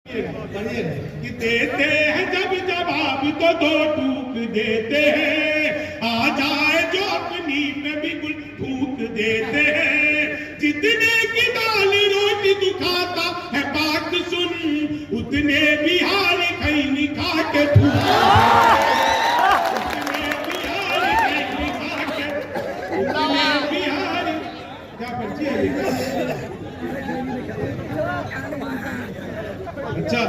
कि देते हैं जब जवाब तो दो टूक देते हैं, आ जाए जो अपनी पे भी गुल फूक देते हैं। जितने की दाल रोटी दुखाता है बात सुन, उतने बिहारी खैनी खा के थूक, उतने बिहारी खैनी खा के, उतने बिहारी क्या पर्ची है। अच्छा,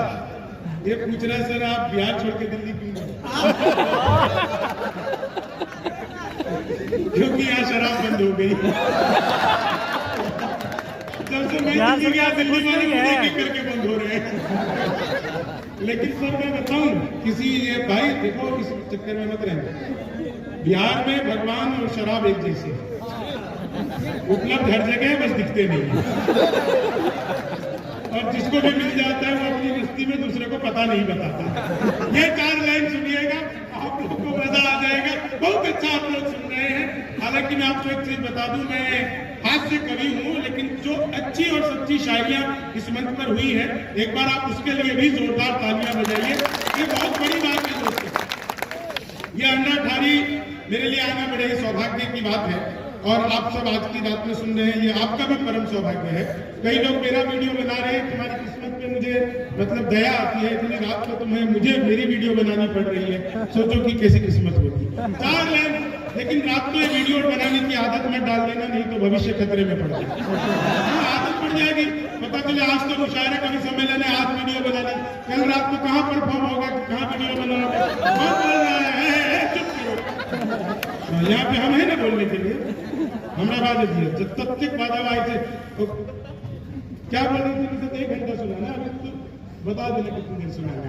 ये पूछ रहा है सर आप बिहार छोड़ के दिल्ली क्यों गए? क्योंकि यहाँ शराब बंद हो गई। जब से मैं दिल्ली गया दिल्ली वाले मुझे करके बंद हो रहे हैं। लेकिन सर मैं बताऊं किसी ये भाई देखो इस चक्कर में मत रहना। बिहार में भगवान और शराब एक जैसे उपलब्ध हर जगह, बस दिखते नहीं। और जिसको भी मिल जाता है वो अपनी बस्ती में दूसरे को पता नहीं बताता। ये 4 लाइन सुनिएगा, आप लोगों को मजा आ जाएगा। बहुत अच्छा आप लोग सुन रहे हैं। हालांकि मैं आपको एक चीज बता दूं, मैं हास्य कवि हूं, लेकिन जो अच्छी और सच्ची शायरियां इस मंच पर हुई है, एक बार आप उसके लिए भी जोरदार तालियां बजाइए। ये बहुत बड़ी बात है दोस्तों। ये अन्ना ठारी मेरे लिए आना बड़े सौभाग्य की बात है, और आप सब आज की रात में सुन रहे हैं, ये आपका भी परम सौभाग्य है। कई लोग मेरा वीडियो बना रहे हैं, तुम्हारी किस्मत पे मुझे मतलब दया आती है, इतनी रात को तुम्हें मुझे मेरी वीडियो बनानी पड़ रही है। सोचो कि कैसी किस्मत होती। 4 लाइन, लेकिन रात को ये वीडियो बनाने की आदत में डाल देना, नहीं तो भविष्य खतरे में पड़ जाएगी। आदत पड़ जाएगी। पता चले आज तो मुशायरा कवि सम्मेलन है, आज वीडियो बना ली, कल रात को कहाँ परफॉर्म होगा, कहाँ वीडियो बनाओगे, कौन बोल रहा है? चुप करो। यहाँ पे हम है ना बोलने के लिए, हमारा बात है। जब तब तक बाधा आए थे तो क्या बोले थे, 1 घंटा सुनाना, अभी तो बता देना कितनी देर सुनाना।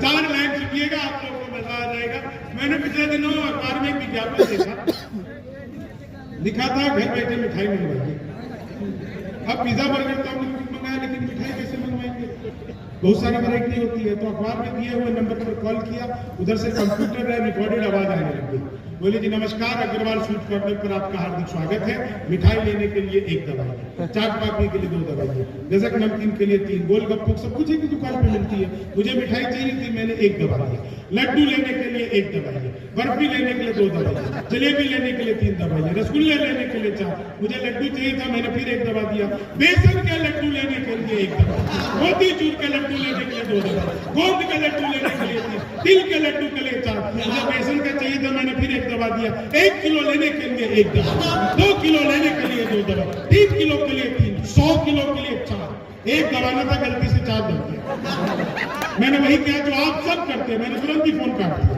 4 लाइन सुनिएगा, आप लोगों को मजा आ जाएगा। मैंने पिछले दिनों अखबार में एक विज्ञापन देखा, लिखा था घर बैठे मिठाई मंगवाइए। अब पिज्जा बर्गर तो हमने मंगाया, लेकिन मिठाई कैसे मंगवाएंगे? बहुत सारी वैरायटी होती है। तो अखबार में दिए हुए नंबर पर कॉल किया, उधर से कंप्यूटर है, रिकॉर्डेड आवाज आने लग गई। बोले जी नमस्कार, अग्रवाल स्वीट कॉर्नर पर आपका हार्दिक स्वागत है। मिठाई लेने के लिए 1 दवाई, चाट पापड़ी के लिए 2 दवाई, गजक नमकीन के लिए 3, गोलगप्पे सब कुछ एक ही दुकान पे मिलती है। मुझे मिठाई चाहिए थी, मैंने 1 दवाई, लड्डू लेने के लिए 1 दवाई, बर्फी लेने के लिए 2 दवाई, जलेबी लेने के लिए 3 दवाई, रसगुल्ले लेने के लिए 4, मुझे लड्डू चाहिए था, मैंने फिर 1 दवा दिया, बेसन के लड्डू लेने के लिए 1 दवा, मोतीचूर के लड्डू लेने के लिए 2 दवा, गोंद के लड्डू लेने के लिए 3, तिल के लड्डू के लिए 4, मुझे बेसन का चाहिए था, मैंने फिर 1 दवा दिया, 1 किलो लेने के लिए 1 दवा, 2 किलो लेने के लिए 2 दवा, 3 किलो के लिए 3, 100 किलो के लिए 4, 1 दबाना था, गलती से 4 दब गया। मैंने वही किया जो आप सब करते हैं, मैंने तुरंत ही फोन काट दिया।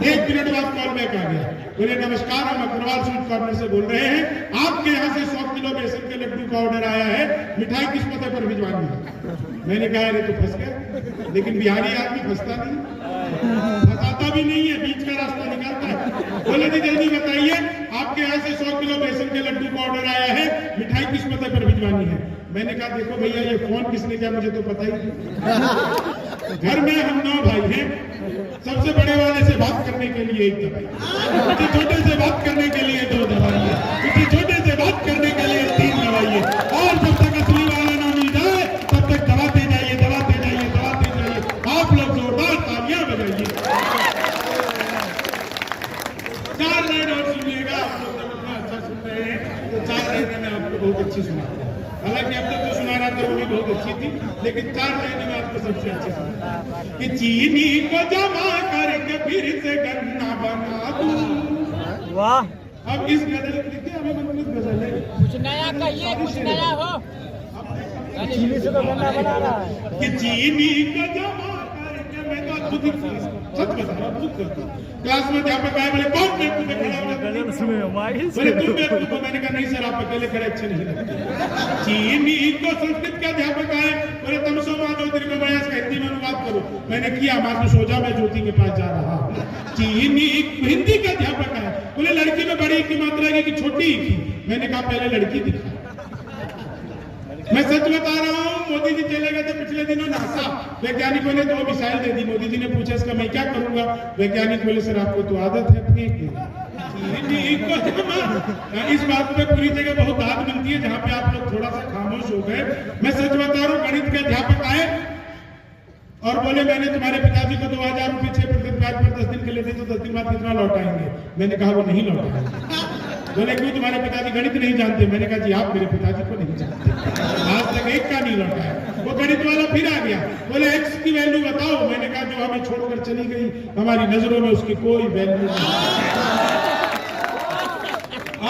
1 मिनट बाद कॉल बैक आ गया। बोले नमस्कार, हम अग्रवाल स्वीट कॉर्नर से बोल रहे हैं, आपके यहाँ से 100 किलो बेसन के लड्डू का ऑर्डर आया है, मिठाई किस पते पर भिजवानी है? मैंने कहा अरे तो फंस गए, लेकिन बिहारी आदमी फंसता नहीं, फंसाता भी नहीं है, बीच का रास्ता निकालता है। बोले जी जल्दी बताइए, आपके यहाँ से 100 किलो बेसन के लड्डू का ऑर्डर आया है, मिठाई किस पते पर भिजवानी है? मैंने कहा देखो भैया, ये फोन किसने किया मुझे तो पता ही नहीं। घर में हम 9 भाई हैं, सबसे बड़े वाले से बात करने के लिए 1 दवाई, किसी छोटे से बात करने के लिए 2 दवाई, किसी छोटे से बात करने के लिए 3 दवाई, और जब तक असली वाला ना मिल जाए तब तक दबाते जाइए, दबाते जाइए, दबाते जाइए। आप लोग जोरदार तालियां बजाइए। 4 लाइन और सुनिएगा, आप लोग जब इतना अच्छा सुन रहे हैं तो 4 लाइनें मैं आपको बहुत अच्छी सुनाता हूँ। हालांकि अब तक तो सुना रहा था वो भी बहुत अच्छी थी, लेकिन 4 लाइनें मैं आपको सबसे अच्छी सुना कि चीनी को जमा करके फिर से गन्ना बना दूं। वाह, अब इस गजल देखिए, हमें मनमोहक गजल है, कुछ नया कहिए, कुछ नया हो। चीनी से तो गन्ना बना रहा है कि चीनी को जमा करके, मैं तो खुद ही सच बता रहा हूं, खुद करता हूं। क्लास में अध्यापक आए, बोले कौन बेवकूफ है खड़ा होकर, बोले तुम बेवकूफ हो। मैंने कहा नहीं सर, आप अकेले खड़े अच्छे नहीं लगते। चीनी को संस्कृत के अध्यापक आए, बोले तमसो मानो दीर्घ का हिंदी में अनुवाद करो। मैंने किया, मानो सोचा मैं ज्योति के पास जा रहा हूँ। चीनी हिंदी का अध्यापक आए, बोले लड़की में बड़ी की मात्रा है कि छोटी ही थी। मैंने कहा पहले लड़की दिखा। मैं सच बता रहा हूँ, मोदी जी चले गए थे पिछले दिनों नासा, वैज्ञानिकों ने 2 मिसाइल दे दी। मोदी जी ने पूछा इसका मैं क्या करूंगा? वैज्ञानिक बोले सर आपको तो आदत है अपनी। इस बात पे पूरी जगह बहुत दाद मिलती है, जहाँ पे आप लोग थोड़ा सा खामोश हो गए। मैं सच बता रहा हूँ, गणित के अध्यापक आए, और बोले मैंने तुम्हारे पिताजी को 2000 रुपये 6% ब्याज पर 10 दिन के लिए दी तो 10 दिन बाद कितना लौटाएंगे? मैंने कहा वो नहीं लौटाएंगे। बोले क्यों? तुम्हारे पिताजी गणित नहीं जानते। मैंने कहा जी आप मेरे पिताजी को नहीं जानते, आज तक एक का नहीं लौटाया। वो गणित वाला फिर आ गया, बोले एक्स की वैल्यू बताओ। मैंने कहा जो हमें छोड़कर चली गई, हमारी नजरों में उसकी कोई वैल्यू नहीं।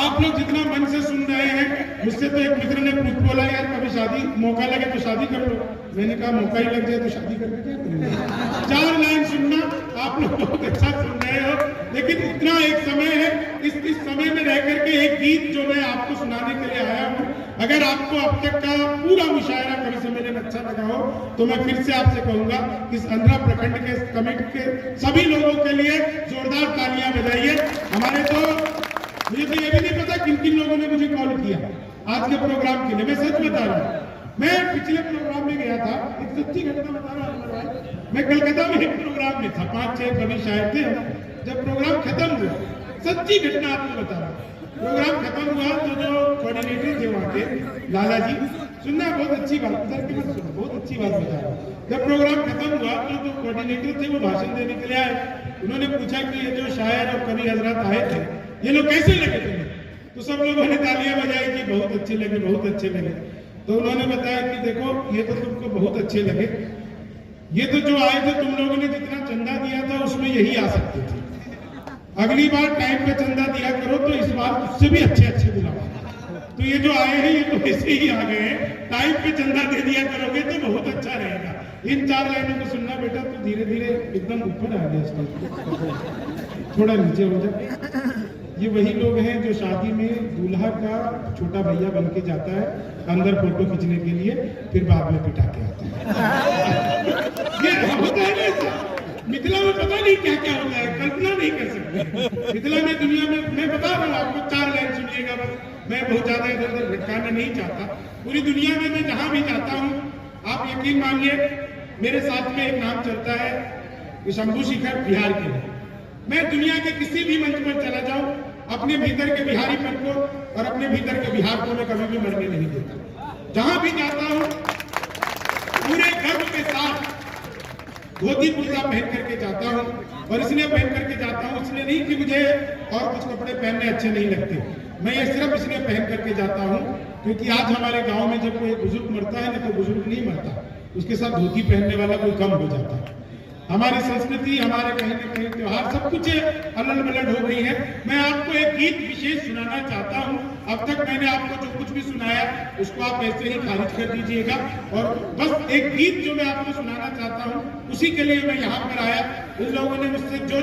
आप लोग जितना मन से सुन रहे हैं, मुझसे तो एक मित्र ने पूछ बोला यार कभी शादी मौका लगे तो शादी कर लो। मैंने कहा मौका ही लग जाए तो शादी करके क्या करेंगे? 4 लाइन सुनना, आप लोग बहुत अच्छा सुन रहे हो, लेकिन इतना एक समय है, इस समय में रह करके एक गीत जो मैं आपको सुनाने के लिए आया हूँ, अगर आपको अब तक का पूरा मुशायरा कभी सम्मेलन अच्छा लगा हो तो मैं फिर से आपसे कहूंगा इस अंध्रा प्रखंड के कमेटी के सभी लोगों के लिए जोरदार तालियां बजाइए। हमारे तो मुझे तो ये भी नहीं पता किन किन लोगों ने मुझे कॉल किया आज के प्रोग्राम के लिए। मैं सच बता रहा हूँ, मैं पिछले प्रोग्राम में गया था, एक सच्ची घटना बता रहा हूँ। मैं कलकत्ता में एक प्रोग्राम में था, 5-6 कवि शायर थे हम। जब प्रोग्राम खत्म हुआ, सच्ची घटना आपको बता रहा हूँ, प्रोग्राम खत्म हुआ तो जो कोऑर्डिनेटर थे वहाँ के लाला जी, सुनना बहुत अच्छी बात, उधर की मत सुनो, बहुत अच्छी बात बता रहा हूँ। जब प्रोग्राम खत्म हुआ तो जो कोऑर्डिनेटर थे वो भाषण देने के लिए आए। उन्होंने पूछा कि ये जो शायर और कवि हजरात आए थे ये लोग कैसे लगे तुम्हें? तो सब लोगों ने तालियां बजाई कि बहुत अच्छे लगे, बहुत अच्छे लगे। तो उन्होंने बताया कि देखो ये तो तुमको बहुत अच्छे लगे, ये तो जो आए थे तुम लोगों ने जितना चंदा दिया था उसमें यही आ सकते थे। अगली बार टाइम पे चंदा दिया करो तो इस बार उससे भी अच्छे अच्छे बुलाओ। तो ये जो आए हैं ये तो ऐसे ही आ गए हैं, टाइम पे चंदा दे दिया करोगे तो बहुत अच्छा रहेगा। इन 4 लाइनों को सुनना बेटा तो धीरे धीरे एकदम ऊपर आ गया, थोड़ा नीचे हो जाए। ये वही लोग हैं जो शादी में दूल्हा का छोटा भैया बन के जाता है अंदर फोटो खींचने के लिए, फिर बाद में पिटा के आता है। ये होता है ना, मिथिला में पता नहीं क्या क्या होता है, कल्पना नहीं कर सकते। मिथिला में दुनिया में मैं बता रहा हूँ आपको, 4 लाइन सुनिएगा बस, मैं बहुत ज्यादा इधर उधर भटकाना नहीं चाहता। पूरी दुनिया में मैं जहां भी जाता हूँ, आप यकीन मानिए मेरे साथ में एक नाम चलता है शंभू शिखर बिहार के। मैं दुनिया के किसी भी मंच पर चला जाऊं, अपने भीतर के बिहारीपन को और अपने भीतर के बिहार को मैं कभी भी मरने नहीं देता। जहां भी जाता हूं पूरे गर्व के साथ धोती कुर्ता पहन करके जाता हूं, और इसलिए पहन करके जाता हूं इसलिए नहीं कि मुझे और कुछ कपड़े पहनने अच्छे नहीं लगते, मैं ये सिर्फ इसलिए पहन करके जाता हूं क्योंकि आज हमारे गांव में जब कोई बुजुर्ग मरता है ना तो बुजुर्ग नहीं मरता, उसके साथ धोती पहनने वाला कोई कम हो जाता है। हमारी संस्कृति, हमारे कहीं न कहीं त्योहार सब कुछ अलग अलग हो गई है। मैं आपको एक गीत विशेष सुनाना चाहता हूं। अब तक मैंने आपको जो कुछ भी सुनाया उसको आप ऐसे ही खारिज कर दीजिएगा, और बस एक गीत जो मैं आपको सुनाना चाहता हूं उसी के लिए मैं यहाँ पर आया। उन लोगों ने मुझसे जो